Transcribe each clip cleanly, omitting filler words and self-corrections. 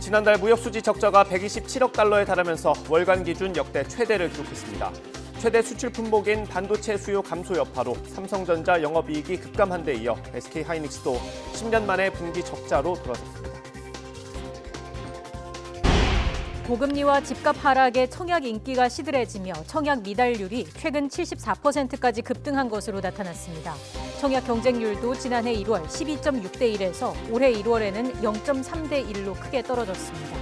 지난달 무역수지 적자가 127억 달러에 달하면서 월간 기준 역대 최대를 기록했습니다. 최대 수출 품목인 반도체 수요 감소 여파로 삼성전자 영업이익이 급감한 데 이어 SK하이닉스도 10년 만에 분기 적자로 돌아섰습니다. 고금리와 집값 하락에 청약 인기가 시들해지며 청약 미달률이 최근 74%까지 급등한 것으로 나타났습니다. 청약 경쟁률도 지난해 1월 12.6대 1에서 올해 1월에는 0.3대 1로 크게 떨어졌습니다.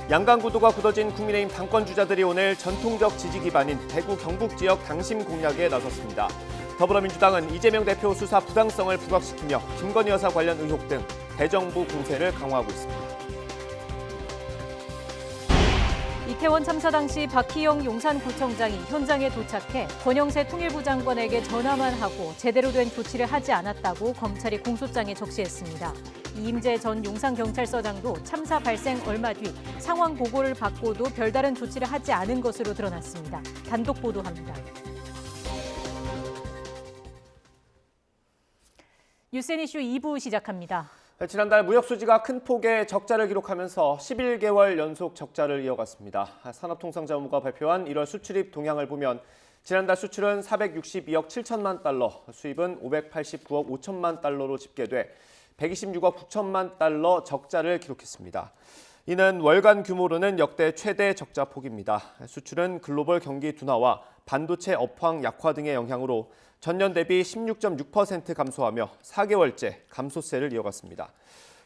양강 구도가 굳어진 국민의힘 당권 주자들이 오늘 전통적 지지 기반인 대구 경북 지역 당심 공략에 나섰습니다. 더불어민주당은 이재명 대표 수사 부당성을 부각시키며 김건희 여사 관련 의혹 등 대정부 공세를 강화하고 있습니다. 이태원 참사 당시 박희영 용산구청장이 현장에 도착해 권영세 통일부 장관에게 전화만 하고 제대로 된 조치를 하지 않았다고 검찰이 공소장에 적시했습니다. 이임재 전 용산경찰서장도 참사 발생 얼마 뒤 상황 보고를 받고도 별다른 조치를 하지 않은 것으로 드러났습니다. 단독 보도합니다. 뉴스앤 이슈 2부 시작합니다. 지난달 무역수지가 큰 폭의 적자를 기록하면서 11개월 연속 적자를 이어갔습니다. 산업통상자원부가 발표한 1월 수출입 동향을 보면 지난달 수출은 462억 7천만 달러, 수입은 589억 5천만 달러로 집계돼 126억 9천만 달러 적자를 기록했습니다. 이는 월간 규모로는 역대 최대 적자 폭입니다. 수출은 글로벌 경기 둔화와 반도체 업황 약화 등의 영향으로 전년 대비 16.6% 감소하며 4개월째 감소세를 이어갔습니다.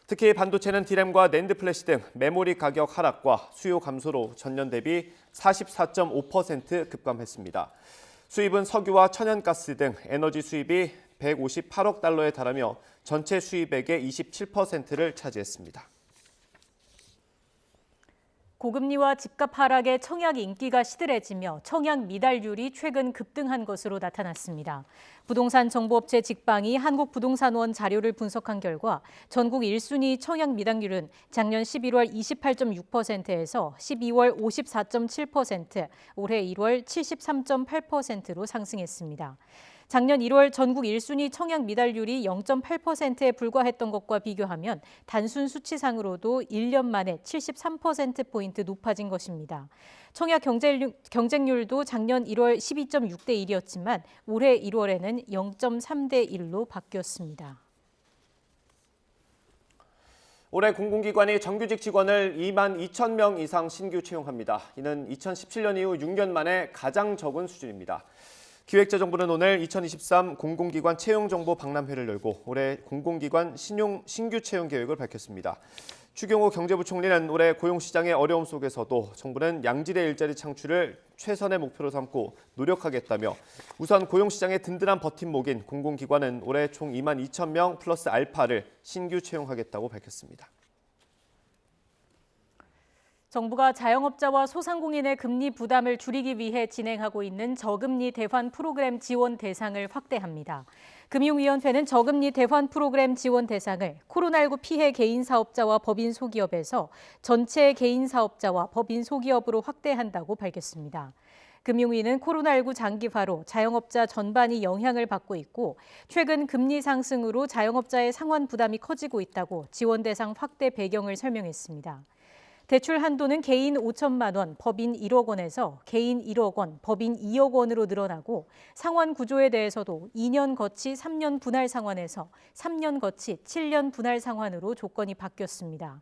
특히 반도체는 디램과 낸드 플래시 등 메모리 가격 하락과 수요 감소로 전년 대비 44.5% 급감했습니다. 수입은 석유와 천연가스 등 에너지 수입이 158억 달러에 달하며 전체 수입액의 27%를 차지했습니다. 고금리와 집값 하락에 청약 인기가 시들해지며 청약 미달률이 최근 급등한 것으로 나타났습니다. 부동산 정보업체 직방이 한국부동산원 자료를 분석한 결과 전국 1순위 청약 미달률은 작년 11월 28.6%에서 12월 54.7%, 올해 1월 73.8%로 상승했습니다. 작년 1월 전국 1순위 청약 미달률이 0.8%에 불과했던 것과 비교하면 단순 수치상으로도 1년 만에 73%포인트 높아진 것입니다. 청약 경쟁률도 작년 1월 12.6대 1이었지만 올해 1월에는 0.3대 1로 바뀌었습니다. 올해 공공기관이 정규직 직원을 2만 2천 명 이상 신규 채용합니다. 이는 2017년 이후 6년 만에 가장 적은 수준입니다. 기획재정부는 오늘 2023 공공기관 채용정보 박람회를 열고 올해 공공기관 신규 채용 계획을 밝혔습니다. 추경호 경제부총리는 올해 고용시장의 어려움 속에서도 정부는 양질의 일자리 창출을 최선의 목표로 삼고 노력하겠다며 우선 고용시장의 든든한 버팀목인 공공기관은 올해 총 2만 2천 명 플러스 알파를 신규 채용하겠다고 밝혔습니다. 정부가 자영업자와 소상공인의 금리 부담을 줄이기 위해 진행하고 있는 저금리 대환 프로그램 지원 대상을 확대합니다. 금융위원회는 저금리 대환 프로그램 지원 대상을 코로나19 피해 개인 사업자와 법인 소기업에서 전체 개인 사업자와 법인 소기업으로 확대한다고 밝혔습니다. 금융위는 코로나19 장기화로 자영업자 전반이 영향을 받고 있고 최근 금리 상승으로 자영업자의 상환 부담이 커지고 있다고 지원 대상 확대 배경을 설명했습니다. 대출 한도는 개인 5천만 원, 법인 1억 원에서 개인 1억 원, 법인 2억 원으로 늘어나고 상환 구조에 대해서도 2년 거치 3년 분할 상환에서 3년 거치 7년 분할 상환으로 조건이 바뀌었습니다.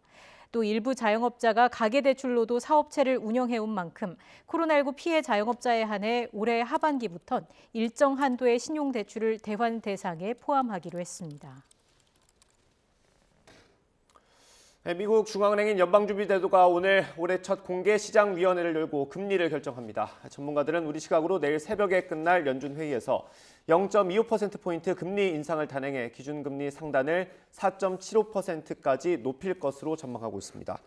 또 일부 자영업자가 가계대출로도 사업체를 운영해온 만큼 코로나19 피해 자영업자에 한해 올해 하반기부터 일정 한도의 신용대출을 대환 대상에 포함하기로 했습니다. 미국 중앙은행인 연방준비제도가 오늘 올해 첫 공개시장위원회를 열고 금리를 결정합니다. 전문가들은 우리 시각으로 내일 새벽에 끝날 연준 회의에서 0.25%포인트 금리 인상을 단행해 기준금리 상단을 4.75%까지 높일 것으로 전망하고 있습니다.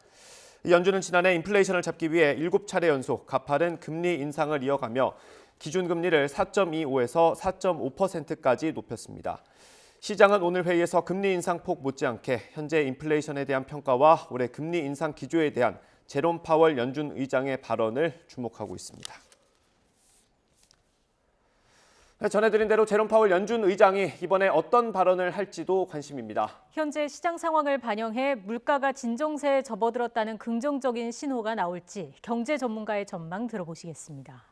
연준은 지난해 인플레이션을 잡기 위해 7차례 연속 가파른 금리 인상을 이어가며 기준금리를 4.25에서 4.5%까지 높였습니다. 시장은 오늘 회의에서 금리 인상폭 못지않게 현재 인플레이션에 대한 평가와 올해 금리 인상 기조에 대한 제롬 파월 연준 의장의 발언을 주목하고 있습니다. 전해드린 대로 제롬 파월 연준 의장이 이번에 어떤 발언을 할지도 관심입니다. 현재 시장 상황을 반영해 물가가 진정세에 접어들었다는 긍정적인 신호가 나올지 경제 전문가의 전망 들어보시겠습니다.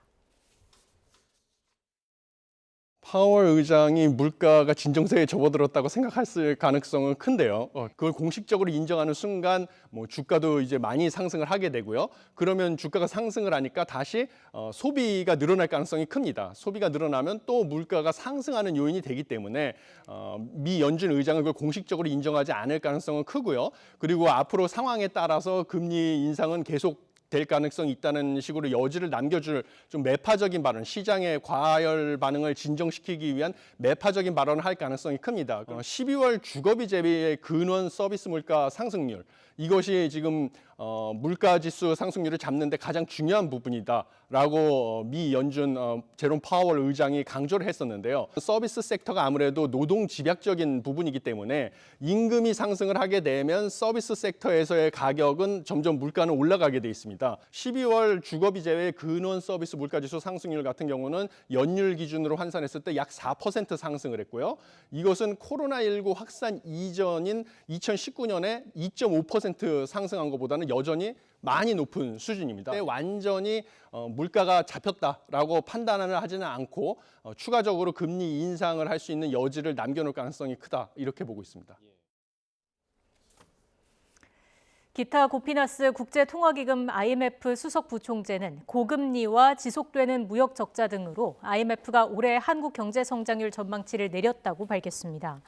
파월 의장이 물가가 진정세에 접어들었다고 생각할 가능성은 큰데요. 그걸 공식적으로 인정하는 순간 주가도 이제 많이 상승을 하게 되고요. 그러면 주가가 상승을 하니까 다시 소비가 늘어날 가능성이 큽니다. 소비가 늘어나면 또 물가가 상승하는 요인이 되기 때문에 미 연준 의장은 그걸 공식적으로 인정하지 않을 가능성은 크고요. 그리고 앞으로 상황에 따라서 금리 인상은 계속 될 가능성이 있다는 식으로 여지를 남겨줄 좀 매파적인 발언, 시장의 과열 반응을 진정시키기 위한 매파적인 발언을 할 가능성이 큽니다. 12월 주거비 대비의 근원 서비스 물가 상승률, 이것이 지금 물가지수 상승률을 잡는 데 가장 중요한 부분이다라고 미 연준 제롬 파월 의장이 강조를 했었는데요. 서비스 섹터가 아무래도 노동 집약적인 부분이기 때문에 임금이 상승을 하게 되면 서비스 섹터에서의 가격은 점점 물가는 올라가게 돼 있습니다. 12월 주거비 제외 근원 서비스 물가지수 상승률 같은 경우는 연율 기준으로 환산했을 때 약 4% 상승을 했고요. 이것은 코로나19 확산 이전인 2019년에 2.5% 상승한 것보다는 여전히 많이 높은 수준입니다. 완전히 물가가 잡혔다라고 판단을 하지는 않고 추가적으로 금리 인상을 할 수 있는 여지를 남겨놓을 가능성이 크다, 이렇게 보고 있습니다. 기타 고피나스 국제통화기금 IMF 수석 부총재는 고금리와 지속되는 무역 적자 등으로 IMF가 올해 한국 경제 성장률 전망치를 내렸다고 밝혔습니다.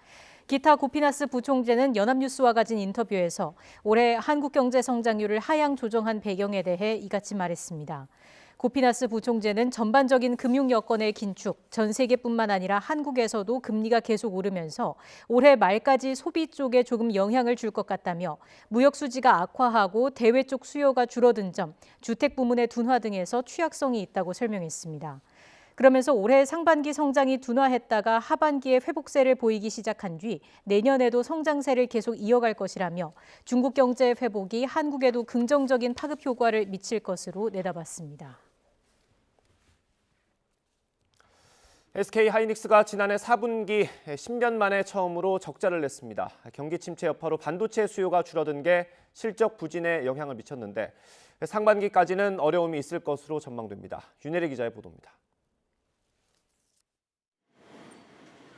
기타 고피나스 부총재는 연합뉴스와 가진 인터뷰에서 올해 한국 경제 성장률을 하향 조정한 배경에 대해 이같이 말했습니다. 고피나스 부총재는 전반적인 금융 여건의 긴축, 전 세계뿐만 아니라 한국에서도 금리가 계속 오르면서 올해 말까지 소비 쪽에 조금 영향을 줄 것 같다며 무역 수지가 악화하고 대외 쪽 수요가 줄어든 점, 주택 부문의 둔화 등에서 취약성이 있다고 설명했습니다. 그러면서 올해 상반기 성장이 둔화했다가 하반기에 회복세를 보이기 시작한 뒤 내년에도 성장세를 계속 이어갈 것이라며 중국 경제 회복이 한국에도 긍정적인 파급 효과를 미칠 것으로 내다봤습니다. SK 하이닉스가 지난해 4분기 10년 만에 처음으로 적자를 냈습니다. 경기 침체 여파로 반도체 수요가 줄어든 게 실적 부진에 영향을 미쳤는데 상반기까지는 어려움이 있을 것으로 전망됩니다. 윤혜리 기자의 보도입니다.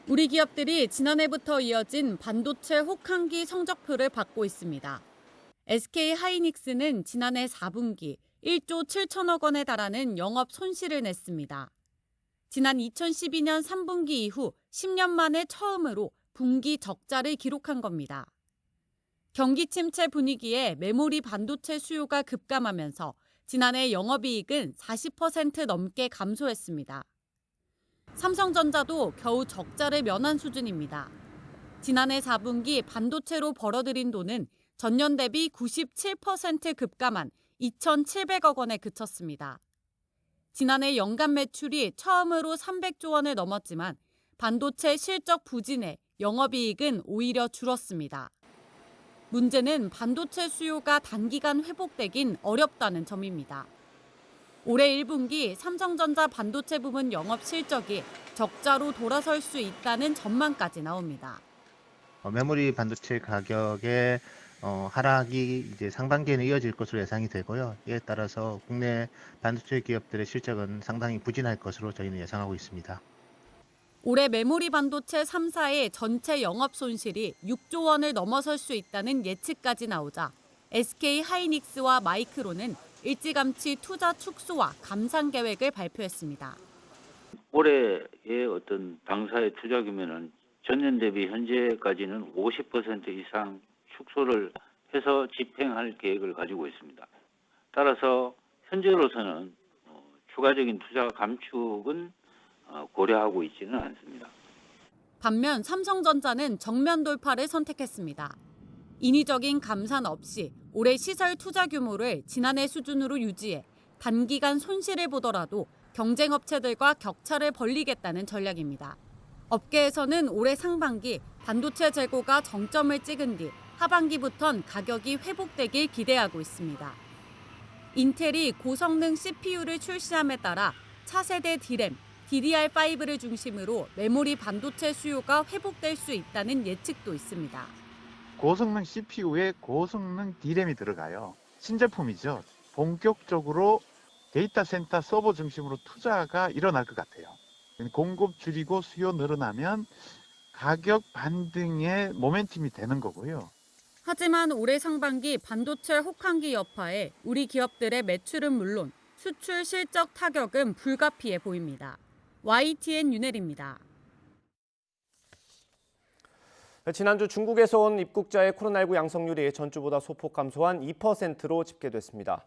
우리 기업들이 지난해부터 이어진 반도체 혹한기 성적표를 받고 있습니다. SK 하이닉스는 지난해 4분기 1조 7천억 원에 달하는 영업 손실을 냈습니다. 지난 2012년 3분기 이후 10년 만에 처음으로 분기 적자를 기록한 겁니다. 경기 침체 분위기에 메모리 반도체 수요가 급감하면서 지난해 영업이익은 40% 넘게 감소했습니다. 삼성전자도 겨우 적자를 면한 수준입니다. 지난해 4분기 반도체로 벌어들인 돈은 전년 대비 97% 급감한 2,700억 원에 그쳤습니다. 지난해 연간 매출이 처음으로 300조 원을 넘었지만 반도체 실적 부진에 영업이익은 오히려 줄었습니다. 문제는 반도체 수요가 단기간 회복되긴 어렵다는 점입니다. 올해 1분기 삼성전자 반도체 부문 영업 실적이 적자로 돌아설 수 있다는 전망까지 나옵니다. 메모리 반도체 가격의 하락이 이제 상반기에는 이어질 것으로 예상이 되고요. 이에 따라서 국내 반도체 기업들의 실적은 상당히 부진할 것으로 저희는 예상하고 있습니다. 올해 메모리 반도체 3사의 전체 영업 손실이 6조 원을 넘어설 수 있다는 예측까지 나오자 SK 하이닉스와 마이크론은 일찌감치 투자 축소와 감산 계획을 발표했습니다. 올해의 어떤 당사의 투자 규모는 전년 대비 현재까지는 50% 이상 축소를 해서 집행할 계획을 가지고 있습니다. 따라서 현재로서는 추가적인 투자 감축은 고려하고 있지는 않습니다. 반면 삼성전자는 정면 돌파를 선택했습니다. 인위적인 감산 없이 올해 시설 투자 규모를 지난해 수준으로 유지해 단기간 손실을 보더라도 경쟁업체들과 격차를 벌리겠다는 전략입니다. 업계에서는 올해 상반기 반도체 재고가 정점을 찍은 뒤 하반기부턴 가격이 회복되길 기대하고 있습니다. 인텔이 고성능 CPU를 출시함에 따라 차세대 D램, DDR5를 중심으로 메모리 반도체 수요가 회복될 수 있다는 예측도 있습니다. 고성능 CPU에 고성능 D램이 들어가요. 신제품이죠. 본격적으로 데이터 센터 서버 중심으로 투자가 일어날 것 같아요. 공급 줄이고 수요 늘어나면 가격 반등의 모멘텀이 되는 거고요. 하지만 올해 상반기 반도체 혹한기 여파에 우리 기업들의 매출은 물론 수출 실적 타격은 불가피해 보입니다. YTN 윤혜리입니다. 지난주 중국에서 온 입국자의 코로나19 양성률이 전주보다 소폭 감소한 2%로 집계됐습니다.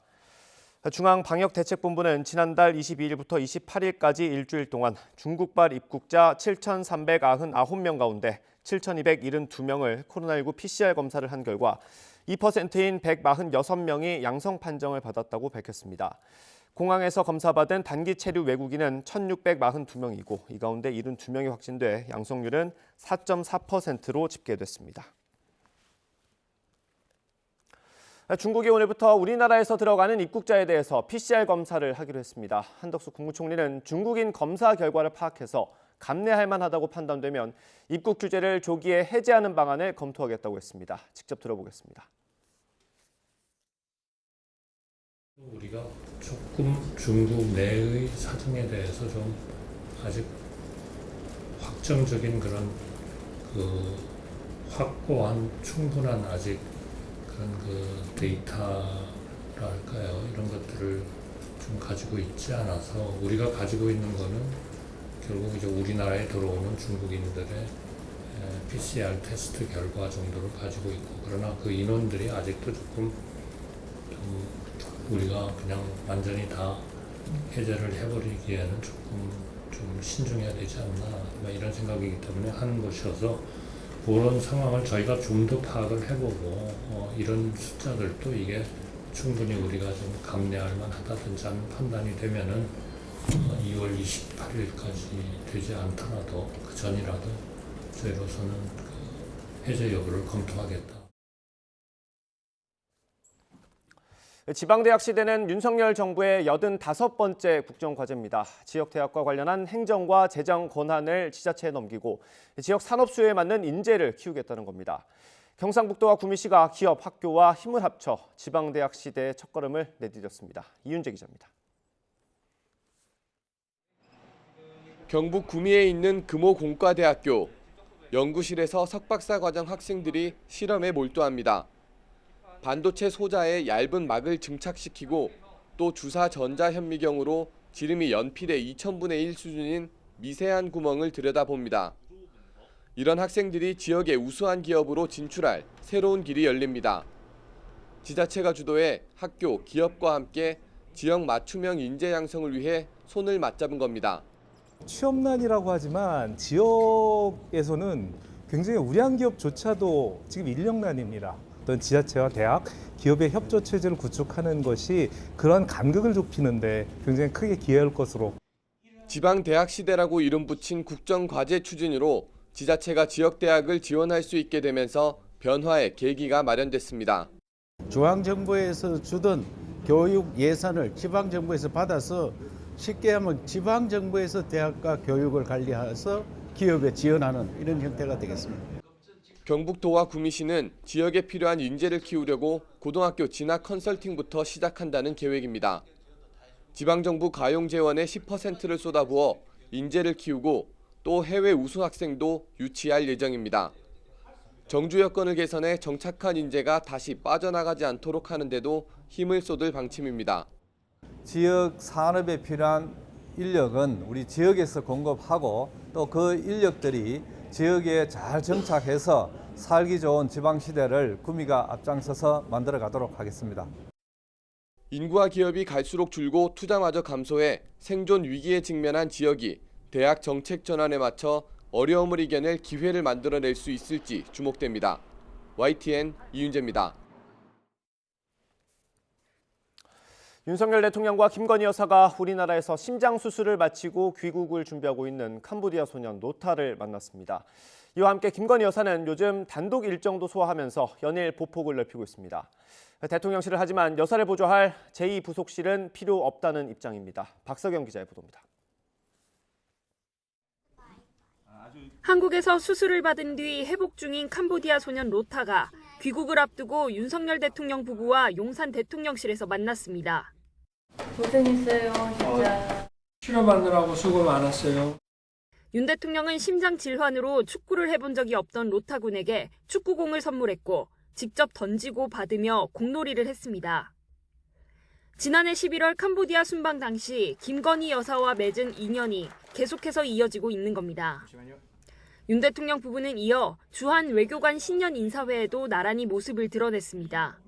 중앙방역대책본부는 지난달 22일부터 28일까지 일주일 동안 중국발 입국자 7,399명 가운데 7,272명을 코로나19 PCR 검사를 한 결과 2%인 146명이 양성 판정을 받았다고 밝혔습니다. 공항에서 검사받은 단기 체류 외국인은 1,642명이고 이 가운데 72명이 확진돼 양성률은 4.4%로 집계됐습니다. 중국이 오늘부터 우리나라에서 들어가는 입국자에 대해서 PCR 검사를 하기로 했습니다. 한덕수 국무총리는 중국인 검사 결과를 파악해서 감내할 만하다고 판단되면 입국 규제를 조기에 해제하는 방안을 검토하겠다고 했습니다. 직접 들어보겠습니다. 우리가 조금 중국 내의 사정에 대해서 좀 아직 확정적인 그런 확고한 충분한 아직 그런 데이터랄까요? 이런 것들을 좀 가지고 있지 않아서 우리가 가지고 있는 거는 결국 이제 우리나라에 들어오는 중국인들의 PCR 테스트 결과 정도를 가지고 있고 그러나 그 인원들이 아직도 조금 좀 우리가 그냥 완전히 다 해제를 해버리기에는 조금 좀 신중해야 되지 않나 이런 생각이기 때문에 하는 것이어서 그런 상황을 저희가 좀 더 파악을 해보고 이런 숫자들도 이게 충분히 우리가 좀 감내할 만하다든지 하는 판단이 되면은 2월 28일까지 되지 않더라도 그 전이라도 저희로서는 해제 여부를 검토하겠다. 지방대학시대는 윤석열 정부의 85번째 국정과제입니다. 지역대학과 관련한 행정과 재정 권한을 지자체에 넘기고 지역 산업 수요에 맞는 인재를 키우겠다는 겁니다. 경상북도와 구미시가 기업, 학교와 힘을 합쳐 지방대학 시대의 첫걸음을 내디뎠습니다. 이윤재 기자입니다. 경북 구미에 있는 금호공과대학교. 연구실에서 석박사 과정 학생들이 실험에 몰두합니다. 반도체 소자에 얇은 막을 증착시키고 또 주사 전자현미경으로 지름이 연필의 2000분의 1 수준인 미세한 구멍을 들여다봅니다. 이런 학생들이 지역의 우수한 기업으로 진출할 새로운 길이 열립니다. 지자체가 주도해 학교, 기업과 함께 지역 맞춤형 인재 양성을 위해 손을 맞잡은 겁니다. 취업난이라고 하지만 지역에서는 굉장히 우량 기업조차도 지금 인력난입니다. 어떤 지자체와 대학, 기업의 협조 체제를 구축하는 것이 그러한 간극을 좁히는데 굉장히 크게 기여할 것으로. 지방대학 시대라고 이름 붙인 국정과제 추진으로 지자체가 지역대학을 지원할 수 있게 되면서 변화의 계기가 마련됐습니다. 중앙정부에서 주던 교육 예산을 지방정부에서 받아서 쉽게 하면 지방정부에서 대학과 교육을 관리해서 기업에 지원하는 이런 형태가 되겠습니다. 경북도와 구미시는 지역에 필요한 인재를 키우려고 고등학교 진학 컨설팅부터 시작한다는 계획입니다. 지방정부 가용재원의 10%를 쏟아부어 인재를 키우고 또 해외 우수 학생도 유치할 예정입니다. 정주 여건을 개선해 정착한 인재가 다시 빠져나가지 않도록 하는 데도 힘을 쏟을 방침입니다. 지역 산업에 필요한 인력은 우리 지역에서 공급하고 또 그 인력들이 지역에 잘 정착해서 살기 좋은 지방시대를 구미가 앞장서서 만들어 가도록 하겠습니다. 인구와 기업이 갈수록 줄고 투자마저 감소해 생존 위기에 직면한 지역이 대학 정책 전환에 맞춰 어려움을 이겨낼 기회를 만들어낼 수 있을지 주목됩니다. YTN 이윤재입니다. 윤석열 대통령과 김건희 여사가 우리나라에서 심장 수술을 마치고 귀국을 준비하고 있는 캄보디아 소년 노타를 만났습니다. 이와 함께 김건희 여사는 요즘 단독 일정도 소화하면서 연일 보폭을 넓히고 있습니다. 대통령실을 하지만 여사를 보조할 제2부속실은 필요 없다는 입장입니다. 박석영 기자의 보도입니다. 한국에서 수술을 받은 뒤 회복 중인 캄보디아 소년 로타가 귀국을 앞두고 윤석열 대통령 부부와 용산 대통령실에서 만났습니다. 고생했어요, 진짜. 치료받느라고 수고 많았어요. 윤 대통령은 심장 질환으로 축구를 해본 적이 없던 로타 군에게 축구공을 선물했고 직접 던지고 받으며 공놀이를 했습니다. 지난해 11월 캄보디아 순방 당시 김건희 여사와 맺은 인연이 계속해서 이어지고 있는 겁니다. 윤 대통령 부부는 이어 주한 외교관 신년 인사회에도 나란히 모습을 드러냈습니다.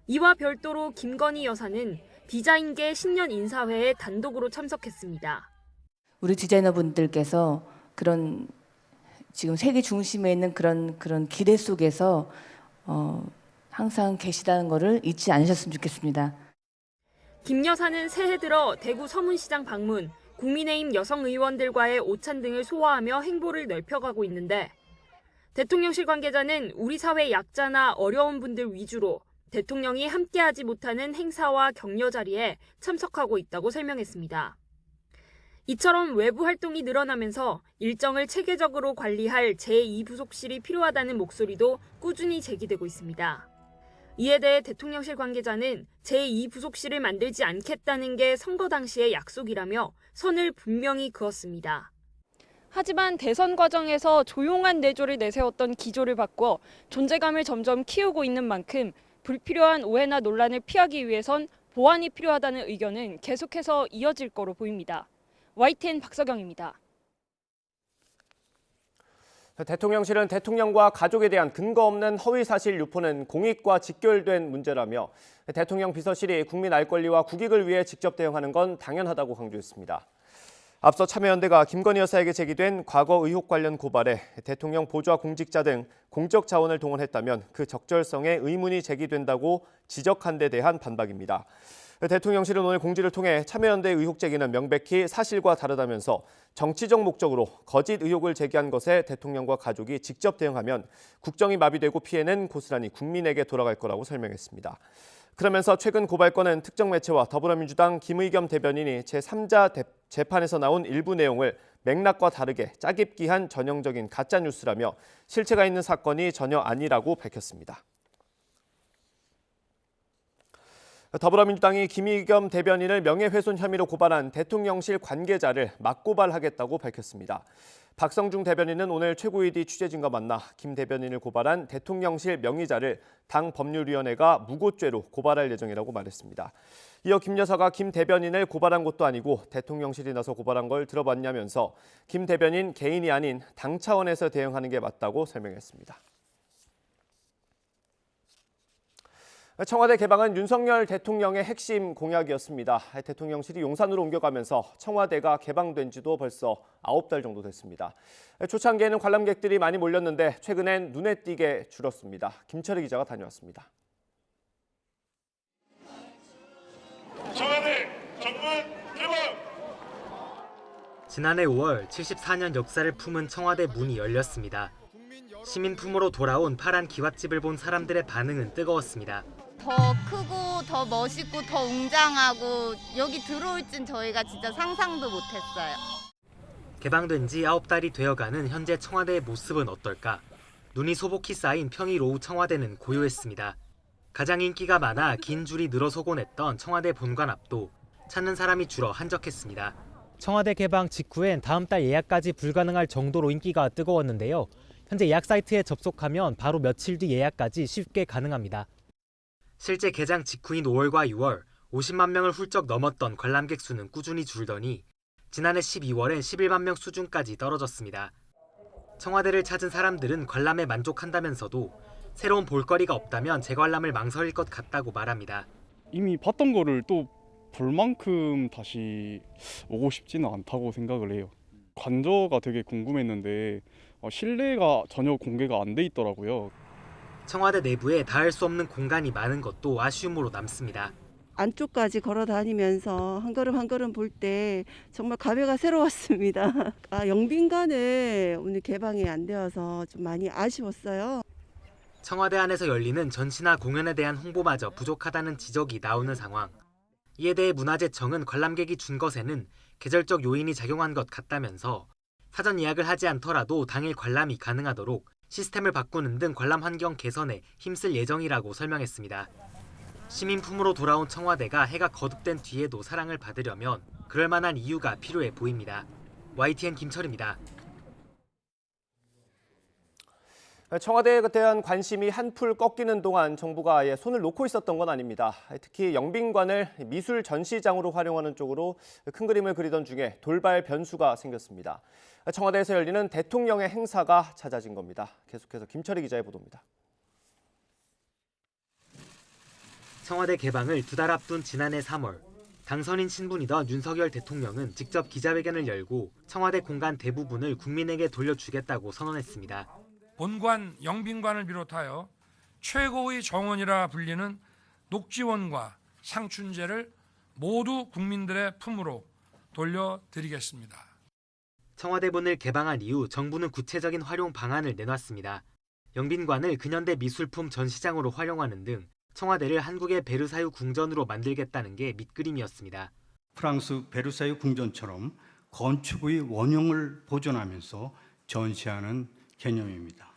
이와 별도로 김건희 여사는 디자인계 신년 인사회에 단독으로 참석했습니다. 우리 디자이너분들께서 그런 지금 세계 중심에 있는 그런 기대 속에서 항상 계시다는 것을 잊지 않으셨으면 좋겠습니다. 김 여사는 새해 들어 대구 서문시장 방문, 국민의힘 여성 의원들과의 오찬 등을 소화하며 행보를 넓혀가고 있는데 대통령실 관계자는 우리 사회 약자나 어려운 분들 위주로 대통령이 함께하지 못하는 행사와 격려 자리에 참석하고 있다고 설명했습니다. 이처럼 외부 활동이 늘어나면서 일정을 체계적으로 관리할 제2부속실이 필요하다는 목소리도 꾸준히 제기되고 있습니다. 이에 대해 대통령실 관계자는 제2부속실을 만들지 않겠다는 게 선거 당시의 약속이라며 선을 분명히 그었습니다. 하지만 대선 과정에서 조용한 내조를 내세웠던 기조를 바꿔 존재감을 점점 키우고 있는 만큼 불필요한 오해나 논란을 피하기 위해선 보완이 필요하다는 의견은 계속해서 이어질 거로 보입니다. YTN 박서경입니다. 대통령실은 대통령과 가족에 대한 근거 없는 허위사실 유포는 공익과 직결된 문제라며 대통령 비서실이 국민 알 권리와 국익을 위해 직접 대응하는 건 당연하다고 강조했습니다. 앞서 참여연대가 김건희 여사에게 제기된 과거 의혹 관련 고발에 대통령 보좌 공직자 등 공적 자원을 동원했다면 그 적절성에 의문이 제기된다고 지적한 데 대한 반박입니다. 대통령실은 오늘 공지를 통해 참여연대 의혹 제기는 명백히 사실과 다르다면서 정치적 목적으로 거짓 의혹을 제기한 것에 대통령과 가족이 직접 대응하면 국정이 마비되고 피해는 고스란히 국민에게 돌아갈 거라고 설명했습니다. 그러면서 최근 고발건은 특정 매체와 더불어민주당 김의겸 대변인이 제3자 재판에서 나온 일부 내용을 맥락과 다르게 짜깁기한 전형적인 가짜뉴스라며 실체가 있는 사건이 전혀 아니라고 밝혔습니다. 더불어민주당이 김의겸 대변인을 명예훼손 혐의로 고발한 대통령실 관계자를 맞고발하겠다고 밝혔습니다. 박성중 대변인은 오늘 최고위디 취재진과 만나 김 대변인을 고발한 대통령실 명의자를 당 법률위원회가 무고죄로 고발할 예정이라고 말했습니다. 이어 김 여사가 김 대변인을 고발한 것도 아니고 대통령실이 나서 고발한 걸 들어봤냐면서 김 대변인 개인이 아닌 당 차원에서 대응하는 게 맞다고 설명했습니다. 청와대 개방은 윤석열 대통령의 핵심 공약이었습니다. 대통령실이 용산으로 옮겨가면서 청와대가 개방된 지도 벌써 9달 정도 됐습니다. 초창기에는 관람객들이 많이 몰렸는데 최근엔 눈에 띄게 줄었습니다. 김철희 기자가 다녀왔습니다. 청와대 정문 개방! 지난해 5월 74년 역사를 품은 청와대 문이 열렸습니다. 시민품으로 돌아온 파란 기와집을 본 사람들의 반응은 뜨거웠습니다. 더 크고 더 멋있고 더 웅장하고 여기 들어올 줄 저희가 진짜 상상도 못했어요. 개방된 지 9달이 되어가는 현재 청와대의 모습은 어떨까? 눈이 소복히 쌓인 평일 오후 청와대는 고요했습니다. 가장 인기가 많아 긴 줄이 늘어서곤 했던 청와대 본관 앞도 찾는 사람이 줄어 한적했습니다. 청와대 개방 직후엔 다음 달 예약까지 불가능할 정도로 인기가 뜨거웠는데요. 현재 예약 사이트에 접속하면 바로 며칠 뒤 예약까지 쉽게 가능합니다. 실제 개장 직후인 5월과 6월 50만 명을 훌쩍 넘었던 관람객 수는 꾸준히 줄더니 지난해 12월엔 11만 명 수준까지 떨어졌습니다. 청와대를 찾은 사람들은 관람에 만족한다면서도 새로운 볼거리가 없다면 재관람을 망설일 것 같다고 말합니다. 이미 봤던 거를 또 볼 만큼 다시 오고 싶지는 않다고 생각을 해요. 관저가 되게 궁금했는데 실내가 전혀 공개가 안 돼 있더라고요. 청와대 내부에 닿을 수 없는 공간이 많은 것도 아쉬움으로 남습니다. 안쪽까지 걸어 다니면서 한 걸음 한 걸음 볼 때 정말 감회가 새로웠습니다. 영빈관을 오늘 개방이 안 되어서 좀 많이 아쉬웠어요. 청와대 안에서 열리는 전시나 공연에 대한 홍보마저 부족하다는 지적이 나오는 상황. 이에 대해 문화재청은 관람객이 준 것에는 계절적 요인이 작용한 것 같다면서 사전 예약을 하지 않더라도 당일 관람이 가능하도록 시스템을 바꾸는 등 관람 환경 개선에 힘쓸 예정이라고 설명했습니다. 시민 품으로 돌아온 청와대가 해가 거듭된 뒤에도 사랑을 받으려면 그럴 만한 이유가 필요해 보입니다. YTN 김철입니다. 청와대에 대한 관심이 한풀 꺾이는 동안 정부가 아예 손을 놓고 있었던 건 아닙니다. 특히 영빈관을 미술 전시장으로 활용하는 쪽으로 큰 그림을 그리던 중에 돌발 변수가 생겼습니다. 청와대에서 열리는 대통령의 행사가 잦아진 겁니다. 계속해서 김철희 기자의 보도입니다. 청와대 개방을 2달 앞둔 지난해 3월, 당선인 신분이던 윤석열 대통령은 직접 기자회견을 열고 청와대 공간 대부분을 국민에게 돌려주겠다고 선언했습니다. 본관 영빈관을 비롯하여 최고의 정원이라 불리는 녹지원과 상춘제를 모두 국민들의 품으로 돌려드리겠습니다. 청와대문을 개방한 이후 정부는 구체적인 활용 방안을 내놨습니다. 영빈관을 근현대 미술품 전시장으로 활용하는 등 청와대를 한국의 베르사유 궁전으로 만들겠다는 게 밑그림이었습니다. 프랑스 베르사유 궁전처럼 건축의 원형을 보존하면서 전시하는 개념입니다.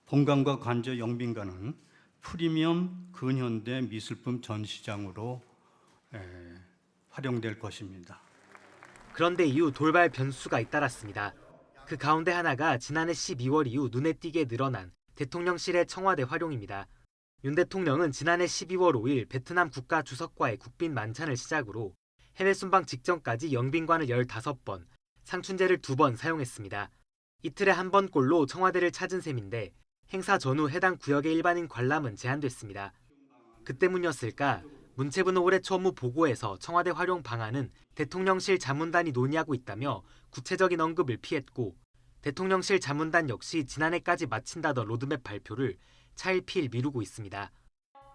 본관과 관저 영빈관은 프리미엄 근현대 미술품 전시장으로 활용될 것입니다. 그런데 이후 돌발 변수가 잇따랐습니다. 그 가운데 하나가 지난해 12월 이후 눈에 띄게 늘어난 대통령실의 청와대 활용입니다. 윤 대통령은 지난해 12월 5일 베트남 국가주석과의 국빈 만찬을 시작으로 해외 순방 직전까지 영빈관을 15번, 상춘제를 2번 사용했습니다. 이틀에 한 번꼴로 청와대를 찾은 셈인데 행사 전후 해당 구역의 일반인 관람은 제한됐습니다. 그 때문이었을까? 문체부는 올해 처음 보고에서 청와대 활용 방안은 대통령실 자문단이 논의하고 있다며 구체적인 언급을 피했고 대통령실 자문단 역시 지난해까지 마친다던 로드맵 발표를 차일피일 미루고 있습니다.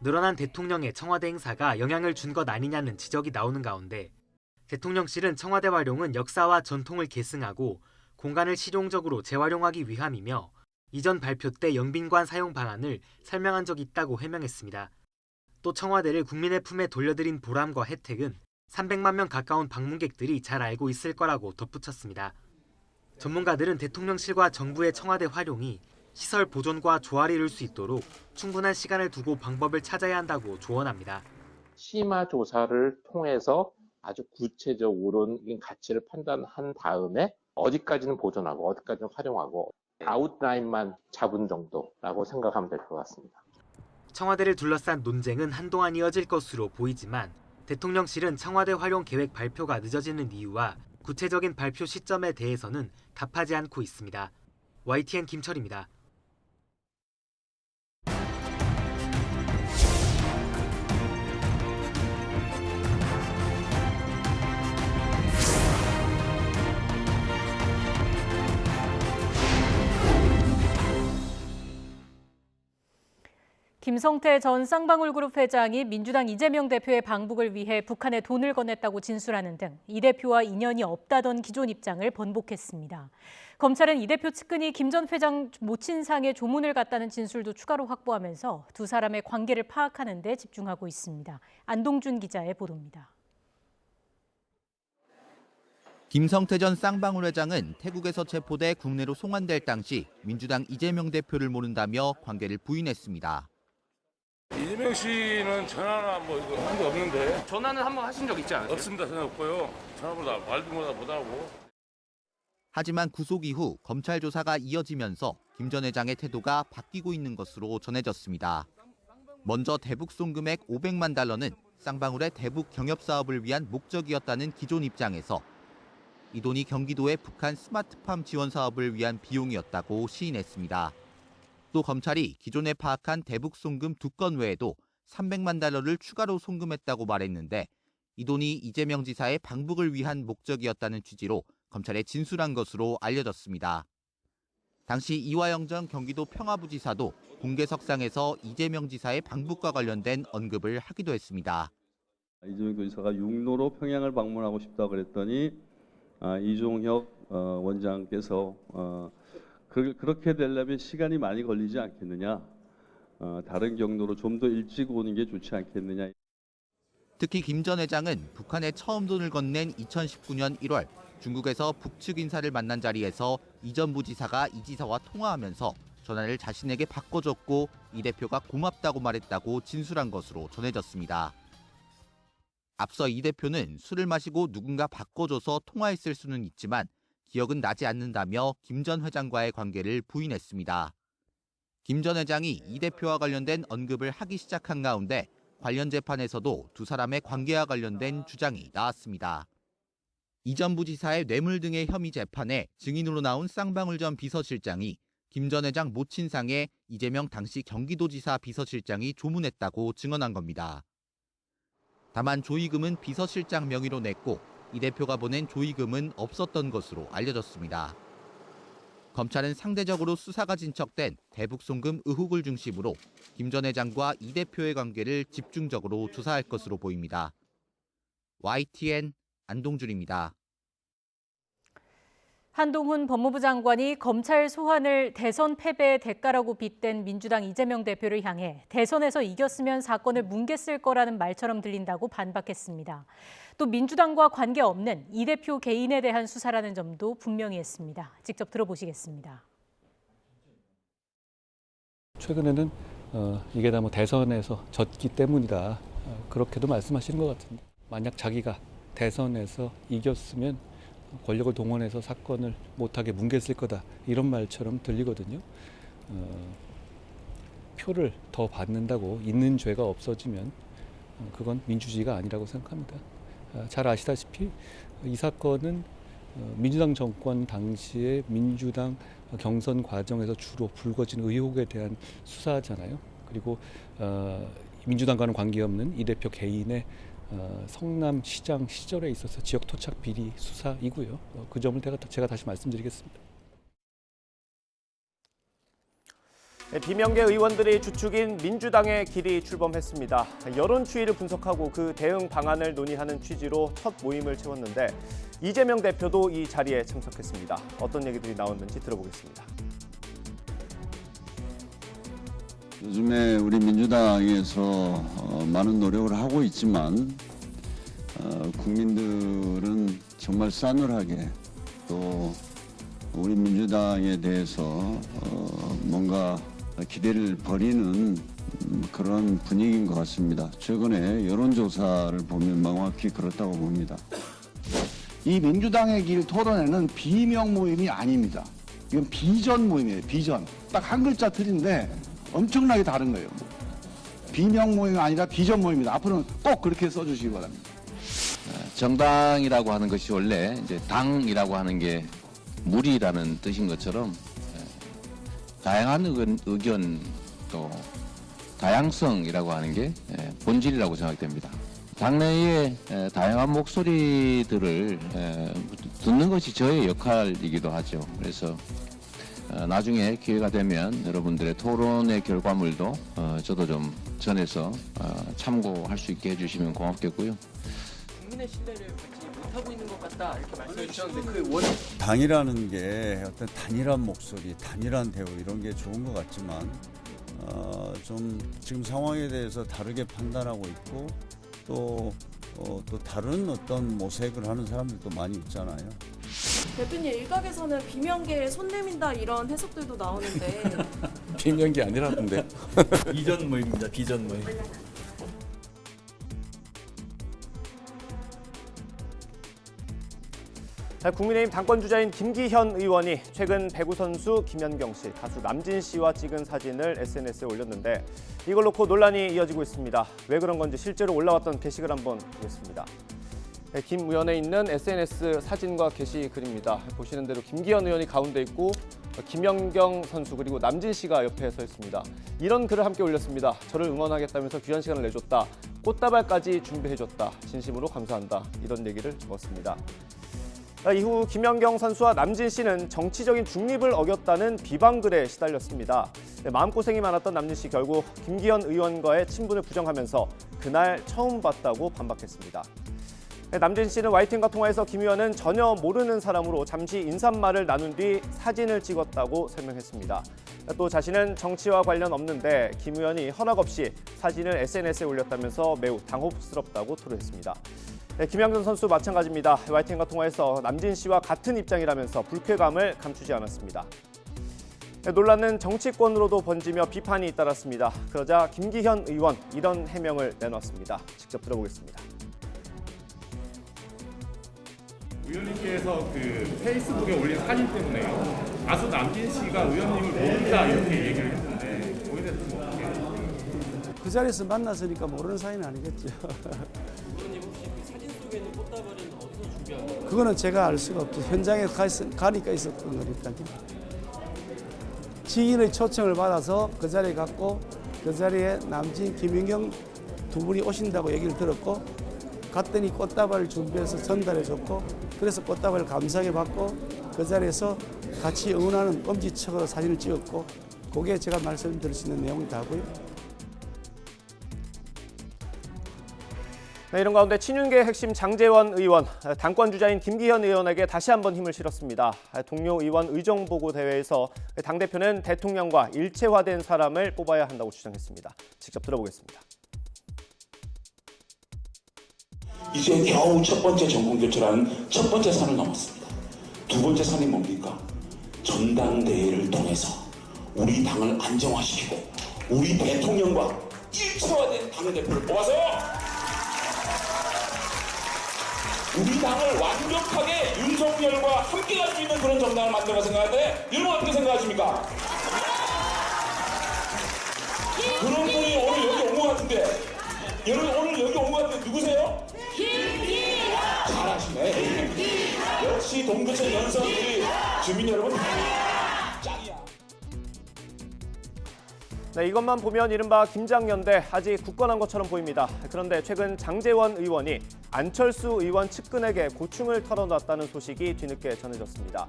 늘어난 대통령의 청와대 행사가 영향을 준 것 아니냐는 지적이 나오는 가운데 대통령실은 청와대 활용은 역사와 전통을 계승하고 공간을 실용적으로 재활용하기 위함이며 이전 발표 때 영빈관 사용 방안을 설명한 적이 있다고 해명했습니다. 또 청와대를 국민의 품에 돌려드린 보람과 혜택은 300만 명 가까운 방문객들이 잘 알고 있을 거라고 덧붙였습니다. 전문가들은 대통령실과 정부의 청와대 활용이 시설 보존과 조화를 이룰 수 있도록 충분한 시간을 두고 방법을 찾아야 한다고 조언합니다. 심화 조사를 통해서 아주 구체적으로는 가치를 판단한 다음에 어디까지는 보존하고 어디까지는 활용하고 아웃라인만 잡은 정도라고 생각하면 될 것 같습니다. 청와대를 둘러싼 논쟁은 한동안 이어질 것으로 보이지만 대통령실은 청와대 활용 계획 발표가 늦어지는 이유와 구체적인 발표 시점에 대해서는 답하지 않고 있습니다. YTN 김철입니다. 김성태 전 쌍방울그룹 회장이 민주당 이재명 대표의 방북을 위해 북한에 돈을 건넸다고 진술하는 등 이 대표와 인연이 없다던 기존 입장을 번복했습니다. 검찰은 이 대표 측근이 김 전 회장 모친상에 조문을 갔다는 진술도 추가로 확보하면서 두 사람의 관계를 파악하는 데 집중하고 있습니다. 안동준 기자의 보도입니다. 김성태 전 쌍방울 회장은 태국에서 체포돼 국내로 송환될 당시 민주당 이재명 대표를 모른다며 관계를 부인했습니다. 이재명 씨는 전화나 이거 한 게 없는데. 전화는 한번 하신 적 있지 않으세요? 없습니다. 전화 없고요. 전화보다 말도 못하고. 하지만 구속 이후 검찰 조사가 이어지면서 김 전 회장의 태도가 바뀌고 있는 것으로 전해졌습니다. 먼저 대북 송금액 500만 달러는 쌍방울의 대북 경협 사업을 위한 목적이었다는 기존 입장에서 이 돈이 경기도의 북한 스마트팜 지원 사업을 위한 비용이었다고 시인했습니다. 또 검찰이 기존에 파악한 대북 송금 2건 외에도 300만 달러를 추가로 송금했다고 말했는데 이 돈이 이재명 지사의 방북을 위한 목적이었다는 취지로 검찰에 진술한 것으로 알려졌습니다. 당시 이화영 전 경기도 평화부지사도 공개석상에서 이재명 지사의 방북과 관련된 언급을 하기도 했습니다. 이재명 지사가 육로로 평양을 방문하고 싶다고 그랬더니 이종혁 원장께서 그렇게 되려면 시간이 많이 걸리지 않겠느냐. 다른 경로로 좀 더 일찍 오는 게 좋지 않겠느냐. 특히 김 전 회장은 북한에 처음 돈을 건넨 2019년 1월 중국에서 북측 인사를 만난 자리에서 이 전 부지사가 이 지사와 통화하면서 전화를 자신에게 바꿔줬고 이 대표가 고맙다고 말했다고 진술한 것으로 전해졌습니다. 앞서 이 대표는 술을 마시고 누군가 바꿔줘서 통화했을 수는 있지만 기억은 나지 않는다며 김 전 회장과의 관계를 부인했습니다. 김 전 회장이 이 대표와 관련된 언급을 하기 시작한 가운데 관련 재판에서도 두 사람의 관계와 관련된 주장이 나왔습니다. 이 전 부지사의 뇌물 등의 혐의 재판에 증인으로 나온 쌍방울 전 비서실장이 김 전 회장 모친상에 이재명 당시 경기도지사 비서실장이 조문했다고 증언한 겁니다. 다만 조의금은 비서실장 명의로 냈고 이 대표가 보낸 조의금은 없었던 것으로 알려졌습니다. 검찰은 상대적으로 수사가 진척된 대북송금 의혹을 중심으로 김 전 회장과 이 대표의 관계를 집중적으로 조사할 것으로 보입니다. YTN 안동준입니다. 한동훈 법무부 장관이 검찰 소환을 대선 패배의 대가라고 빗댄 민주당 이재명 대표를 향해 대선에서 이겼으면 사건을 뭉갰을 거라는 말처럼 들린다고 반박했습니다. 또 민주당과 관계없는 이 대표 개인에 대한 수사라는 점도 분명히 했습니다. 직접 들어보시겠습니다. 최근에는 이게 다 대선에서 졌기 때문이다. 그렇게도 말씀하시는 것 같은데 만약 자기가 대선에서 이겼으면 권력을 동원해서 사건을 못하게 뭉갰을 거다. 이런 말처럼 들리거든요. 표를 더 받는다고 있는 죄가 없어지면 그건 민주주의가 아니라고 생각합니다. 잘 아시다시피 이 사건은 민주당 정권 당시에 민주당 경선 과정에서 주로 불거진 의혹에 대한 수사잖아요. 그리고 민주당과는 관계없는 이 대표 개인의 성남시장 시절에 있어서 지역 토착 비리 수사이고요. 그 점을 제가 다시 말씀드리겠습니다. 비명계 의원들이 주축인 민주당의 길이 출범했습니다. 여론 추이를 분석하고 그 대응 방안을 논의하는 취지로 첫 모임을 채웠는데 이재명 대표도 이 자리에 참석했습니다. 어떤 얘기들이 나왔는지 들어보겠습니다. 요즘에 우리 민주당에서 많은 노력을 하고 있지만 국민들은 정말 싸늘하게 또 우리 민주당에 대해서 뭔가 기대를 버리는 그런 분위기인 것 같습니다. 최근에 여론조사를 보면 명확히 그렇다고 봅니다. 이 민주당의 길 토론회는 비명 모임이 아닙니다. 이건 비전 모임이에요. 비전. 딱 한 글자 틀린데 엄청나게 다른 거예요. 비명 모임이 아니라 비전 모임입니다. 앞으로는 꼭 그렇게 써주시기 바랍니다. 정당이라고 하는 것이 원래 이제 당이라고 하는 게 무리라는 뜻인 것처럼 다양한 의견 또 다양성이라고 하는 게 본질이라고 생각됩니다. 당내의 다양한 목소리들을 듣는 것이 저의 역할이기도 하죠. 그래서 나중에 기회가 되면 여러분들의 토론의 결과물도 저도 좀 전해서 참고할 수 있게 해주시면 고맙겠고요. 국민의 신뢰를 받지 못하고 있는 것 같다 이렇게 말씀해 주셨는데 그 원인 당이라는 게 어떤 단일한 목소리, 단일한 대우 이런 게 좋은 것 같지만 좀 지금 상황에 대해서 다르게 판단하고 있고 또 다른 어떤 모색을 하는 사람들도 많이 있잖아요. 대표님 일각에서는 비명계에 손 내민다 이런 해석들도 나오는데 비명계 아니라던데. 비전 모임입니다. 비전 모임. 국민의힘 당권주자인 김기현 의원이 최근 배구 선수 김연경 씨, 가수 남진 씨와 찍은 사진을 SNS에 올렸는데 이걸 놓고 논란이 이어지고 있습니다. 왜 그런 건지 실제로 올라왔던 게시글 한번 보겠습니다. 김 의원에 있는 SNS 사진과 게시글입니다. 보시는 대로 김기현 의원이 가운데 있고 김연경 선수 그리고 남진 씨가 옆에 서 있습니다. 이런 글을 함께 올렸습니다. 저를 응원하겠다면서 귀한 시간을 내줬다. 꽃다발까지 준비해줬다. 진심으로 감사한다. 이런 얘기를 적었습니다. 이후 김연경 선수와 남진 씨는 정치적인 중립을 어겼다는 비방글에 시달렸습니다. 마음고생이 많았던 남진 씨 결국 김기현 의원과의 친분을 부정하면서 그날 처음 봤다고 반박했습니다. 남진 씨는 YTN과 통화에서 김 의원은 전혀 모르는 사람으로 잠시 인사말을 나눈 뒤 사진을 찍었다고 설명했습니다. 또 자신은 정치와 관련 없는데 김 의원이 허락 없이 사진을 SNS에 올렸다면서 매우 당혹스럽다고 토로했습니다. 네, 김양준 선수 마찬가지입니다. YTN과 통화해서 남진 씨와 같은 입장이라면서 불쾌감을 감추지 않았습니다. 네, 논란은 정치권으로도 번지며 비판이 잇따랐습니다. 그러자 김기현 의원 이런 해명을 내놨습니다. 직접 들어보겠습니다. 의원님께서 그 페이스북에 올린 사진 때문에요. 가수 남진 씨가 의원님을 모른다 이렇게 얘기를 했는데 거기에 대해서 어떻게 해요? 그 자리에서 만났으니까 모르는 사이는 아니겠죠. 의원님 혹시 그 사진 속에 있는 꽃다발은 어디서 준비한 거예요? 그거는 제가 알 수가 없죠. 현장에 가니까 있었던 거니까요. 지인의 초청을 받아서 그 자리에 갔고 그 자리에 남진, 김윤경 두 분이 오신다고 얘기를 들었고 갔더니 꽃다발을 준비해서 전달해줬고 그래서 꽃다발을 감사하게 받고 그 자리에서 같이 응원하는 엄지척으로 사진을 찍었고 그게 제가 말씀드릴 수 있는 내용이 다고요. 네, 이런 가운데 친윤계 핵심 장제원 의원, 당권 주자인 김기현 의원에게 다시 한번 힘을 실었습니다. 동료 의원 의정보고 대회에서 당대표는 대통령과 일체화된 사람을 뽑아야 한다고 주장했습니다. 직접 들어보겠습니다. 이제 겨우 첫 번째 정권교체라는 첫 번째 산을 넘었습니다. 두 번째 산이 뭡니까? 전당대회를 통해서 우리 당을 안정화시키고 우리 대통령과 일체화된 당대표를 뽑아서 우리 당을 완벽하게 윤석열과 함께 갈 수 있는 그런 정당을 만들어가 생각하는데 여러분 어떻게 생각하십니까? 그런 분이 오늘 여기 온 것 같은데 여러분 오늘 여기 온 것 같은데 누구세요? 잘하시네. 역시 동두천 연선 우리 주민 여러분 짱이야. 네, 이것만 보면 이른바 김장연대 아직 굳건한 것처럼 보입니다. 그런데 최근 장제원 의원이 안철수 의원 측근에게 고충을 털어놨다는 소식이 뒤늦게 전해졌습니다.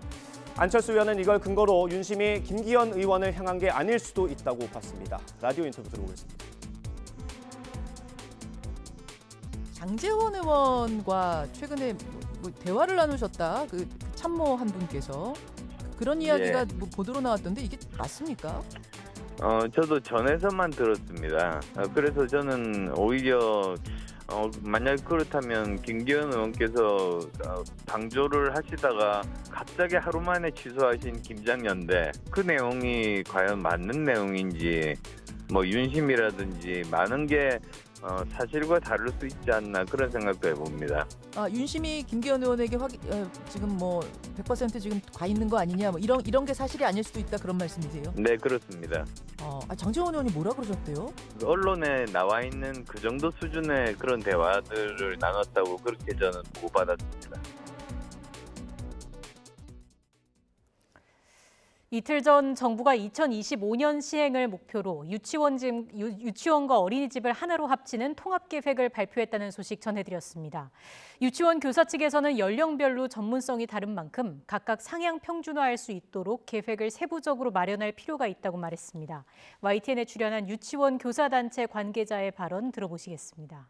안철수 의원은 이걸 근거로 윤심이 김기현 의원을 향한 게 아닐 수도 있다고 봤습니다. 라디오 인터뷰 들어보겠습니다. 장제원 의원과 최근에 뭐 대화를 나누셨다. 그 참모 한 분께서 그런 이야기가 뭐 보도로 나왔던데 이게 맞습니까? 저도 전에서만 들었습니다. 그래서 저는 오히려 만약 그렇다면 김기현 의원께서 방조를 하시다가 갑자기 하루 만에 취소하신 김장연대 그 내용이 과연 맞는 내용인지 뭐 윤심이라든지 많은 게 사실과 다를 수 있지 않나 그런 생각도 해봅니다. 윤심이 김기현 의원에게 지금 뭐 100% 지금 가 있는 거 아니냐 뭐 이런 게 사실이 아닐 수도 있다 그런 말씀이세요? 네, 그렇습니다. 장제원 의원이 뭐라 그러셨대요? 언론에 나와 있는 그 정도 수준의 그런 대화들을 나눴다고 그렇게 저는 보고받았습니다. 이틀 전 정부가 2025년 시행을 목표로 유치원과 어린이집을 하나로 합치는 통합계획을 발표했다는 소식 전해드렸습니다. 유치원 교사 측에서는 연령별로 전문성이 다른 만큼 각각 상향 평준화할 수 있도록 계획을 세부적으로 마련할 필요가 있다고 말했습니다. YTN에 출연한 유치원 교사단체 관계자의 발언 들어보시겠습니다.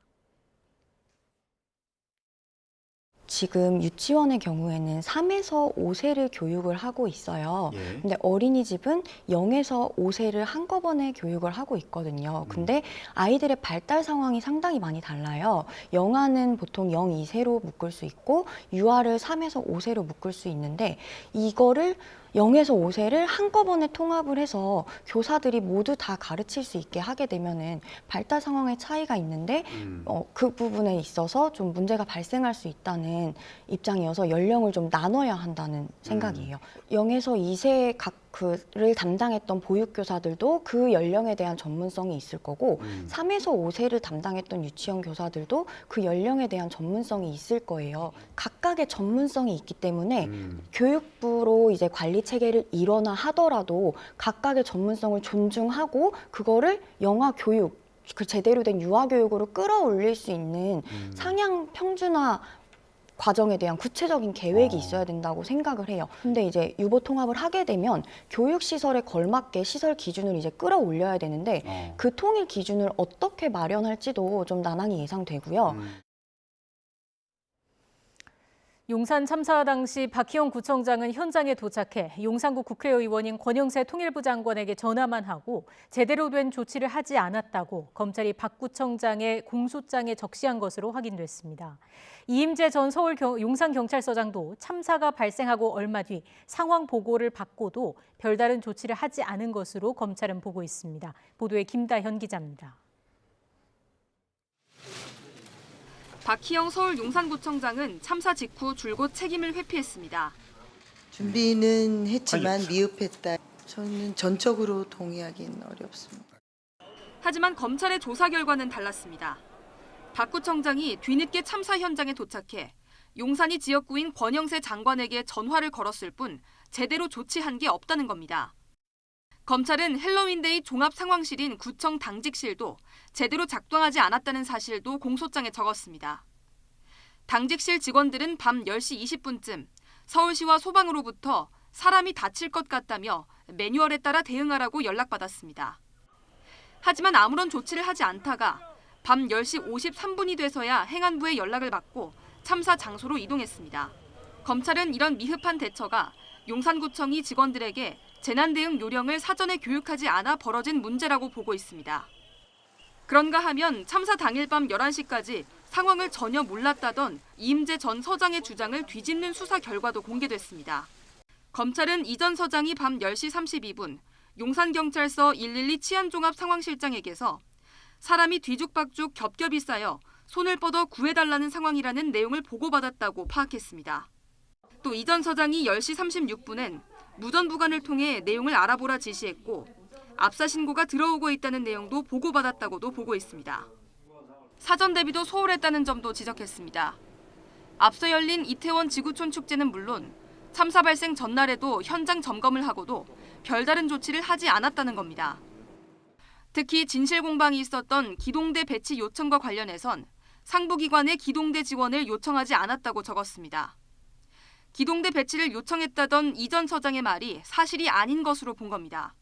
지금 유치원의 경우에는 3에서 5세를 교육을 하고 있어요. 근데 어린이집은 0에서 5세를 한꺼번에 교육을 하고 있거든요. 근데 아이들의 발달 상황이 상당히 많이 달라요. 영아는 보통 0, 2세로 묶을 수 있고 유아를 3에서 5세로 묶을 수 있는데 이거를 0에서 5세를 한꺼번에 통합을 해서 교사들이 모두 다 가르칠 수 있게 하게 되면은 발달 상황의 차이가 있는데 그 부분에 있어서 좀 문제가 발생할 수 있다는 입장이어서 연령을 좀 나눠야 한다는 생각이에요. 0에서 2세 그를 담당했던 보육교사들도 그 연령에 대한 전문성이 있을 거고 3에서 5세를 담당했던 유치원 교사들도 그 연령에 대한 전문성이 있을 거예요. 각각의 전문성이 있기 때문에 교육부로 이제 관리 체계를 일원화 하더라도 각각의 전문성을 존중하고 그거를 영아 교육, 그 제대로 된 유아 교육으로 끌어올릴 수 있는 상향 평준화 과정에 대한 구체적인 계획이 있어야 된다고 생각을 해요. 근데 이제 유보 통합을 하게 되면 교육시설에 걸맞게 시설 기준을 이제 끌어올려야 되는데 그 통일 기준을 어떻게 마련할지도 좀 난항이 예상되고요. 용산 참사 당시 박희영 구청장은 현장에 도착해 용산구 국회의원인 권영세 통일부 장관에게 전화만 하고 제대로 된 조치를 하지 않았다고 검찰이 박 구청장의 공소장에 적시한 것으로 확인됐습니다. 이임재 전 서울 용산경찰서장도 참사가 발생하고 얼마 뒤 상황 보고를 받고도 별다른 조치를 하지 않은 것으로 검찰은 보고 있습니다. 보도에 김다현 기자입니다. 박희영 서울 용산구청장은 참사 직후 줄곧 책임을 회피했습니다. 준비는 했지만 미흡했다. 저는 전적으로 동의하기는 어렵습니다. 하지만 검찰의 조사 결과는 달랐습니다. 박 구청장이 뒤늦게 참사 현장에 도착해 용산이 지역구인 권영세 장관에게 전화를 걸었을 뿐 제대로 조치한 게 없다는 겁니다. 검찰은 헬로윈데이 종합상황실인 구청 당직실도 제대로 작동하지 않았다는 사실도 공소장에 적었습니다. 당직실 직원들은 밤 10시 20분쯤 서울시와 소방으로부터 사람이 다칠 것 같다며 매뉴얼에 따라 대응하라고 연락받았습니다. 하지만 아무런 조치를 하지 않다가 밤 10시 53분이 돼서야 행안부에 연락을 받고 참사 장소로 이동했습니다. 검찰은 이런 미흡한 대처가 용산구청이 직원들에게 재난대응 요령을 사전에 교육하지 않아 벌어진 문제라고 보고 있습니다. 그런가 하면 참사 당일 밤 11시까지 상황을 전혀 몰랐다던 이임재 전 서장의 주장을 뒤집는 수사 결과도 공개됐습니다. 검찰은 이 전 서장이 밤 10시 32분 용산경찰서 112 치안종합상황실장에게서 사람이 뒤죽박죽 겹겹이 쌓여 손을 뻗어 구해달라는 상황이라는 내용을 보고받았다고 파악했습니다. 또 이 전 서장이 10시 36분엔 무전부관을 통해 내용을 알아보라 지시했고 압사 신고가 들어오고 있다는 내용도 보고받았다고도 보고 있습니다. 사전 대비도 소홀했다는 점도 지적했습니다. 앞서 열린 이태원 지구촌 축제는 물론 참사 발생 전날에도 현장 점검을 하고도 별다른 조치를 하지 않았다는 겁니다. 특히 진실 공방이 있었던 기동대 배치 요청과 관련해선 상부기관의 기동대 지원을 요청하지 않았다고 적었습니다. 기동대 배치를 요청했다던 이 전 서장의 말이 사실이 아닌 것으로 본 겁니다.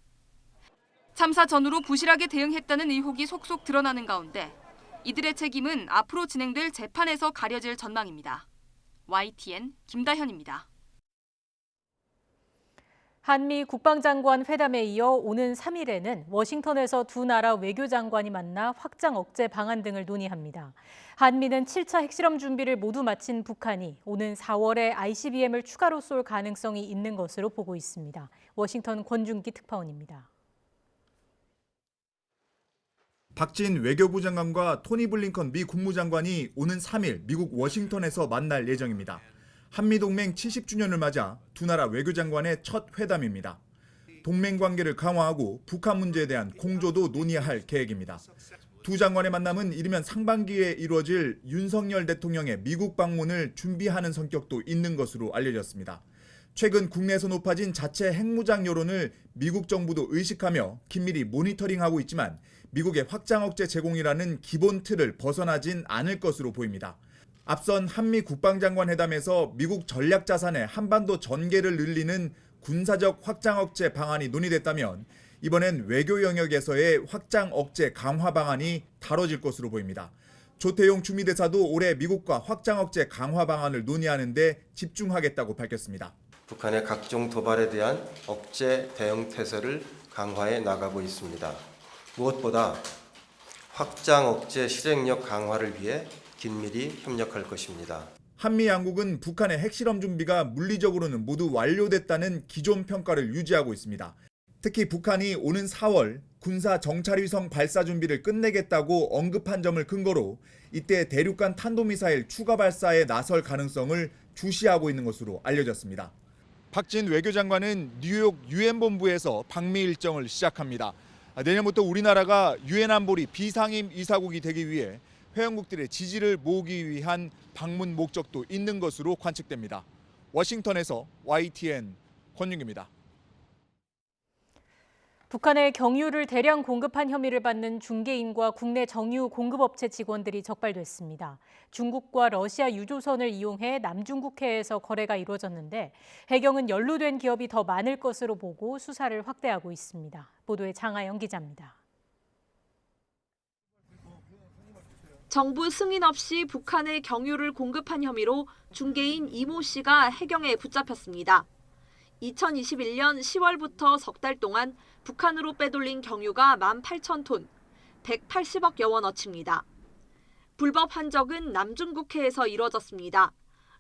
참사 전후로 부실하게 대응했다는 의혹이 속속 드러나는 가운데 이들의 책임은 앞으로 진행될 재판에서 가려질 전망입니다. YTN 김다현입니다. 한미 국방장관 회담에 이어 오는 3일에는 워싱턴에서 두 나라 외교장관이 만나 확장 억제 방안 등을 논의합니다. 한미는 7차 핵실험 준비를 모두 마친 북한이 오는 4월에 ICBM을 추가로 쏠 가능성이 있는 것으로 보고 있습니다. 워싱턴 권준기 특파원입니다. 박진 외교부 장관과 토니 블링컨 미 국무장관이 오는 3일 미국 워싱턴에서 만날 예정입니다. 한미동맹 70주년을 맞아 두 나라 외교장관의 첫 회담입니다. 동맹 관계를 강화하고 북한 문제에 대한 공조도 논의할 계획입니다. 두 장관의 만남은 이르면 상반기에 이루어질 윤석열 대통령의 미국 방문을 준비하는 성격도 있는 것으로 알려졌습니다. 최근 국내에서 높아진 자체 핵무장 여론을 미국 정부도 의식하며 긴밀히 모니터링하고 있지만 미국의 확장 억제 제공이라는 기본 틀을 벗어나진 않을 것으로 보입니다. 앞선 한미 국방장관 회담에서 미국 전략자산의 한반도 전개를 늘리는 군사적 확장 억제 방안이 논의됐다면 이번엔 외교 영역에서의 확장 억제 강화 방안이 다뤄질 것으로 보입니다. 조태용 주미대사도 올해 미국과 확장 억제 강화 방안을 논의하는 데 집중하겠다고 밝혔습니다. 북한의 각종 도발에 대한 억제 대응 태세를 강화해 나가고 있습니다. 무엇보다 확장 억제 실행력 강화를 위해 긴밀히 협력할 것입니다. 한미 양국은 북한의 핵실험 준비가 물리적으로는 모두 완료됐다는 기존 평가를 유지하고 있습니다. 특히 북한이 오는 4월 군사 정찰위성 발사 준비를 끝내겠다고 언급한 점을 근거로 이때 대륙간 탄도미사일 추가 발사에 나설 가능성을 주시하고 있는 것으로 알려졌습니다. 박진 외교장관은 뉴욕 유엔 본부에서 방미 일정을 시작합니다. 내년부터 우리나라가 유엔 안보리 비상임 이사국이 되기 위해 회원국들의 지지를 모으기 위한 방문 목적도 있는 것으로 관측됩니다. 워싱턴에서 YTN 권윤기입니다. 북한에 경유를 대량 공급한 혐의를 받는 중개인과 국내 정유 공급업체 직원들이 적발됐습니다. 중국과 러시아 유조선을 이용해 남중국해에서 거래가 이루어졌는데 해경은 연루된 기업이 더 많을 것으로 보고 수사를 확대하고 있습니다. 보도에 장하영 기자입니다. 정부 승인 없이 북한에 경유를 공급한 혐의로 중개인 이모 씨가 해경에 붙잡혔습니다. 2021년 10월부터 석 달 동안 북한으로 빼돌린 경유가 18,000톤, 180억여 원어치입니다. 불법 한적은 남중국해에서 이뤄졌습니다.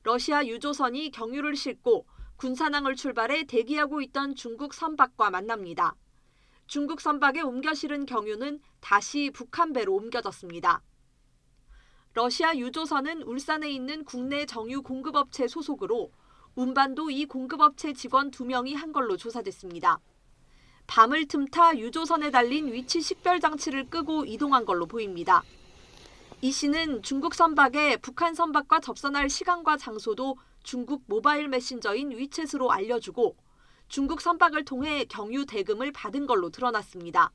러시아 유조선이 경유를 싣고 군산항을 출발해 대기하고 있던 중국 선박과 만납니다. 중국 선박에 옮겨 실은 경유는 다시 북한 배로 옮겨졌습니다. 러시아 유조선은 울산에 있는 국내 정유 공급업체 소속으로 운반도 이 공급업체 직원 2명이 한 걸로 조사됐습니다. 밤을 틈타 유조선에 달린 위치 식별 장치를 끄고 이동한 걸로 보입니다. 이 씨는 중국 선박에 북한 선박과 접선할 시간과 장소도 중국 모바일 메신저인 위챗으로 알려주고 중국 선박을 통해 경유 대금을 받은 걸로 드러났습니다.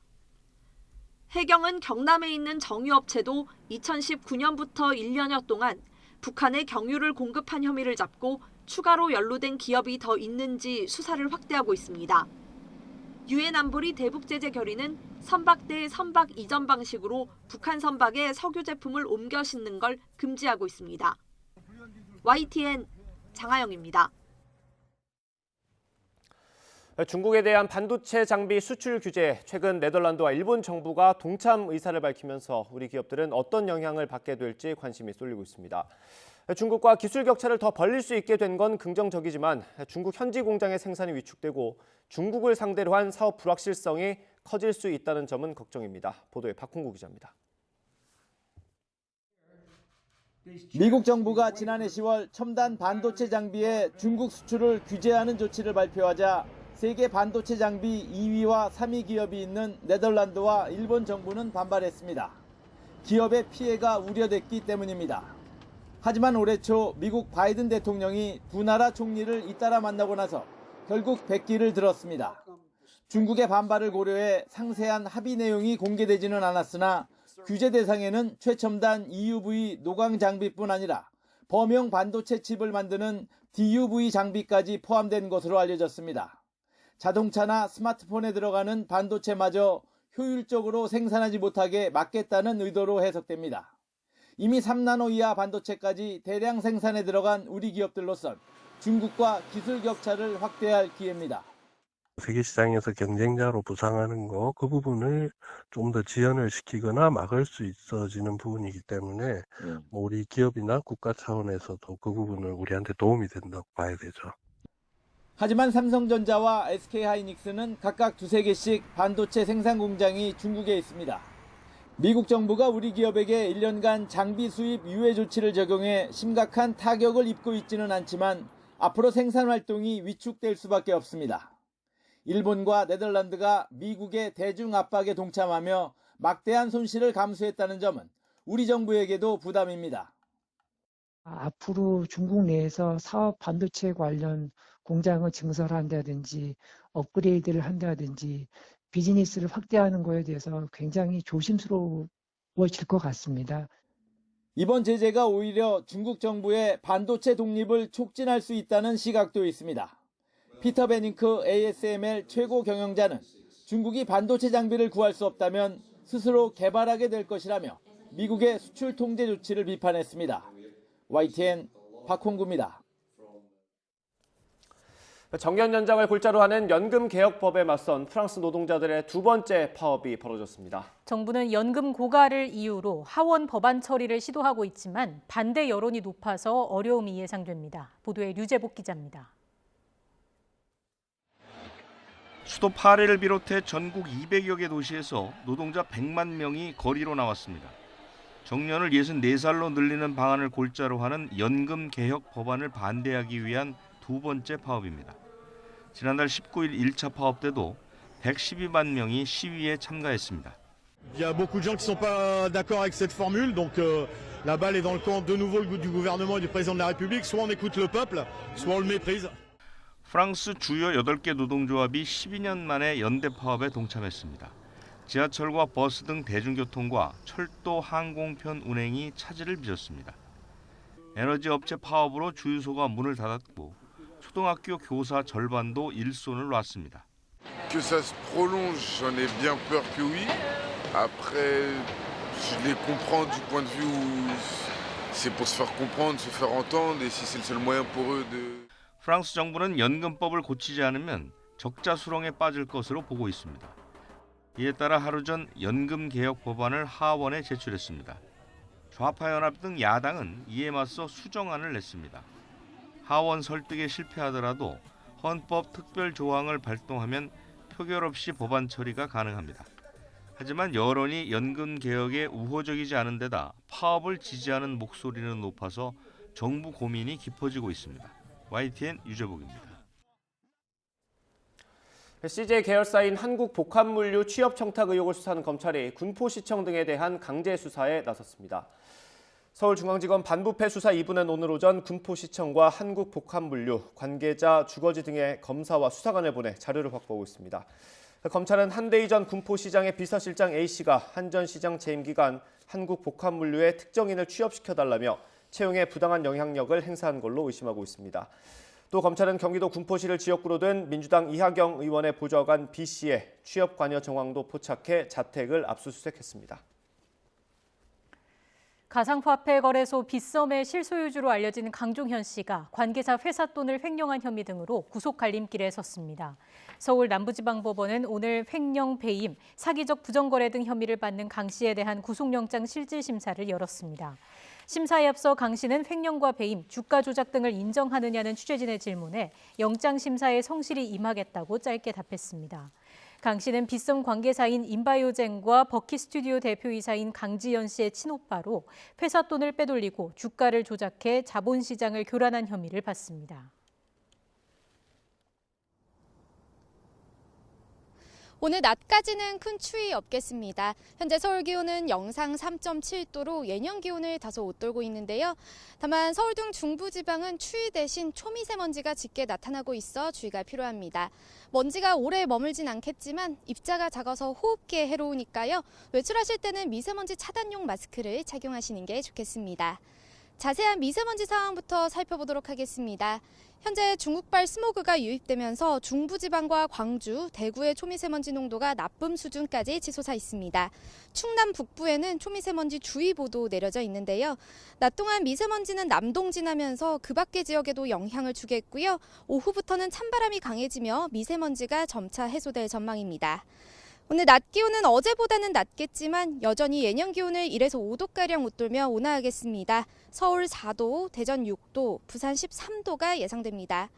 해경은 경남에 있는 정유업체도 2019년부터 1년여 동안 북한에 경유를 공급한 혐의를 잡고 추가로 연루된 기업이 더 있는지 수사를 확대하고 있습니다. 유엔 안보리 대북 제재 결의는 선박 대 선박 이전 방식으로 북한 선박에 석유 제품을 옮겨 싣는 걸 금지하고 있습니다. YTN 장하영입니다. 중국에 대한 반도체 장비 수출 규제, 최근 네덜란드와 일본 정부가 동참 의사를 밝히면서 우리 기업들은 어떤 영향을 받게 될지 관심이 쏠리고 있습니다. 중국과 기술 격차를 더 벌릴 수 있게 된 건 긍정적이지만 중국 현지 공장의 생산이 위축되고 중국을 상대로 한 사업 불확실성이 커질 수 있다는 점은 걱정입니다. 보도에 박홍구 기자입니다. 미국 정부가 지난해 10월 첨단 반도체 장비의 중국 수출을 규제하는 조치를 발표하자 세계 반도체 장비 2위와 3위 기업이 있는 네덜란드와 일본 정부는 반발했습니다. 기업의 피해가 우려됐기 때문입니다. 하지만 올해 초 미국 바이든 대통령이 두 나라 총리를 잇따라 만나고 나서 결국 백기를 들었습니다. 중국의 반발을 고려해 상세한 합의 내용이 공개되지는 않았으나 규제 대상에는 최첨단 EUV 노광 장비뿐 아니라 범용 반도체 칩을 만드는 DUV 장비까지 포함된 것으로 알려졌습니다. 자동차나 스마트폰에 들어가는 반도체마저 효율적으로 생산하지 못하게 막겠다는 의도로 해석됩니다. 이미 3나노 이하 반도체까지 대량 생산에 들어간 우리 기업들로선 중국과 기술 격차를 확대할 기회입니다. 세계 시장에서 경쟁자로 부상하는 거, 그 부분을 좀 더 지연을 시키거나 막을 수 있어지는 부분이기 때문에 우리 기업이나 국가 차원에서도 그 부분을 우리한테 도움이 된다고 봐야 되죠. 하지만 삼성전자와 SK하이닉스는 각각 두세 개씩 반도체 생산 공장이 중국에 있습니다. 미국 정부가 우리 기업에게 1년간 장비 수입 유예 조치를 적용해 심각한 타격을 입고 있지는 않지만 앞으로 생산 활동이 위축될 수밖에 없습니다. 일본과 네덜란드가 미국의 대중 압박에 동참하며 막대한 손실을 감수했다는 점은 우리 정부에게도 부담입니다. 앞으로 중국 내에서 사업 반도체 관련 공장을 증설한다든지 업그레이드를 한다든지 비즈니스를 확대하는 것에 대해서 굉장히 조심스러워질 것 같습니다. 이번 제재가 오히려 중국 정부의 반도체 독립을 촉진할 수 있다는 시각도 있습니다. 피터 베닝크 ASML 최고 경영자는 중국이 반도체 장비를 구할 수 없다면 스스로 개발하게 될 것이라며 미국의 수출 통제 조치를 비판했습니다. YTN 박홍구입니다. 정년 연장을 골자로 하는 연금 개혁법에 맞선 프랑스 노동자들의 두 번째 파업이 벌어졌습니다. 정부는 연금 고갈을 이유로 하원 법안 처리를 시도하고 있지만 반대 여론이 높아서 어려움이 예상됩니다. 보도에 류재복 기자입니다. 수도 파리를 비롯해 전국 200여 개 도시에서 노동자 100만 명이 거리로 나왔습니다. 정년을 64살로 늘리는 방안을 골자로 하는 연금 개혁 법안을 반대하기 위한 두 번째 파업입니다. 지난달 19일 1차 파업 때도 112만 명이 시위에 참가했습니다. Il y a beaucoup de gens qui sont pas d'accord avec cette formule, donc la balle est dans le camp de nouveau du gouvernement et du président de la République. Soit on écoute le peuple, soit on le méprise. 프랑스 주요 8개 노동조합이 12년 만에 연대 파업에 동참했습니다. 지하철과 버스 등 대중교통과 철도, 항공편 운행이 차질을 빚었습니다. 에너지 업체 파업으로 주유소가 문을 닫았고 초등학교 교사 절반도 일손을 놨습니다. Que ça se prolonge, j'en ai bien peur que oui. Après Je les comprends du point de vue où c'est pour se faire comprendre, se faire entendre, et si c'est le seul moyen pour eux de. 프랑스 정부는 연금법을 고치지 않으면 적자 수렁에 빠질 것으로 보고 있습니다. 이에 따라 하루 전 연금 개혁 법안을 하원에 제출했습니다. 좌파 연합 등 야당은 이에 맞서 수정안을 냈습니다. 하원 설득에 실패하더라도 헌법 특별 조항을 발동하면 표결 없이 법안 처리가 가능합니다. 하지만 여론이 연금 개혁에 우호적이지 않은 데다 파업을 지지하는 목소리는 높아서 정부 고민이 깊어지고 있습니다. YTN 유재복입니다. CJ 계열사인 한국복합물류 취업 청탁 의혹을 수사하는 검찰이 군포시청 등에 대한 강제 수사에 나섰습니다. 서울중앙지검 반부패 수사 2부는 오늘 오전 군포시청과 한국복합물류, 관계자, 주거지 등의 검사와 수사관을 보내 자료를 확보하고 있습니다. 검찰은 한대희 전 군포시장의 비서실장 A씨가 한전시장 재임 기간 한국복합물류에 특정인을 취업시켜달라며 채용에 부당한 영향력을 행사한 걸로 의심하고 있습니다. 또 검찰은 경기도 군포시를 지역구로 둔 민주당 이하경 의원의 보좌관 B씨의 취업 관여 정황도 포착해 자택을 압수수색했습니다. 가상화폐 거래소 빗썸의 실소유주로 알려진 강종현 씨가 관계자 회사 돈을 횡령한 혐의 등으로 구속 갈림길에 섰습니다. 서울 남부지방법원은 오늘 횡령, 배임, 사기적 부정거래 등 혐의를 받는 강 씨에 대한 구속영장 실질심사를 열었습니다. 심사에 앞서 강 씨는 횡령과 배임, 주가 조작 등을 인정하느냐는 취재진의 질문에 영장 심사에 성실히 임하겠다고 짧게 답했습니다. 강 씨는 빗썸 관계사인 인바이오젠과 버키스튜디오 대표이사인 강지연 씨의 친오빠로 회사 돈을 빼돌리고 주가를 조작해 자본시장을 교란한 혐의를 받습니다. 오늘 낮까지는 큰 추위 없겠습니다. 현재 서울 기온은 영상 3.7도로 예년 기온을 다소 웃돌고 있는데요. 다만 서울 등 중부지방은 추위 대신 초미세먼지가 짙게 나타나고 있어 주의가 필요합니다. 먼지가 오래 머물진 않겠지만 입자가 작아서 호흡기에 해로우니까요. 외출하실 때는 미세먼지 차단용 마스크를 착용하시는 게 좋겠습니다. 자세한 미세먼지 상황부터 살펴보도록 하겠습니다. 현재 중국발 스모그가 유입되면서 중부지방과 광주, 대구의 초미세먼지 농도가 나쁨 수준까지 치솟아 있습니다. 충남 북부에는 초미세먼지 주의보도 내려져 있는데요. 낮 동안 미세먼지는 남동 지나면서 그 밖의 지역에도 영향을 주겠고요. 오후부터는 찬바람이 강해지며 미세먼지가 점차 해소될 전망입니다. 오늘 낮 기온은 어제보다는 낮겠지만 여전히 예년 기온을 1에서 5도가량 웃돌며 온화하겠습니다. 서울 4도, 대전 6도, 부산 13도가 예상됩니다.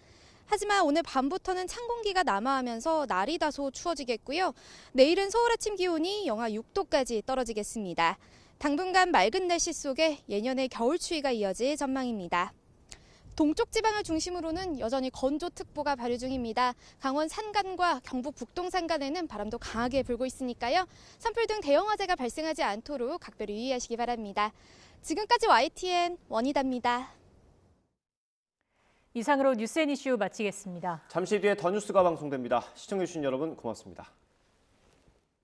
하지만 오늘 밤부터는 찬 공기가 남하하면서 날이 다소 추워지겠고요. 내일은 서울 아침 기온이 영하 6도까지 떨어지겠습니다. 당분간 맑은 날씨 속에 예년의 겨울 추위가 이어질 전망입니다. 동쪽 지방을 중심으로는 여전히 건조특보가 발효 중입니다. 강원 산간과 경북 북동 산간에는 바람도 강하게 불고 있으니까요. 산불 등 대형 화재가 발생하지 않도록 각별히 유의하시기 바랍니다. 지금까지 YTN 원희다입니다. 이상으로 뉴스 앤 이슈 마치겠습니다. 잠시 뒤에 더 뉴스가 방송됩니다. 시청해주신 여러분 고맙습니다.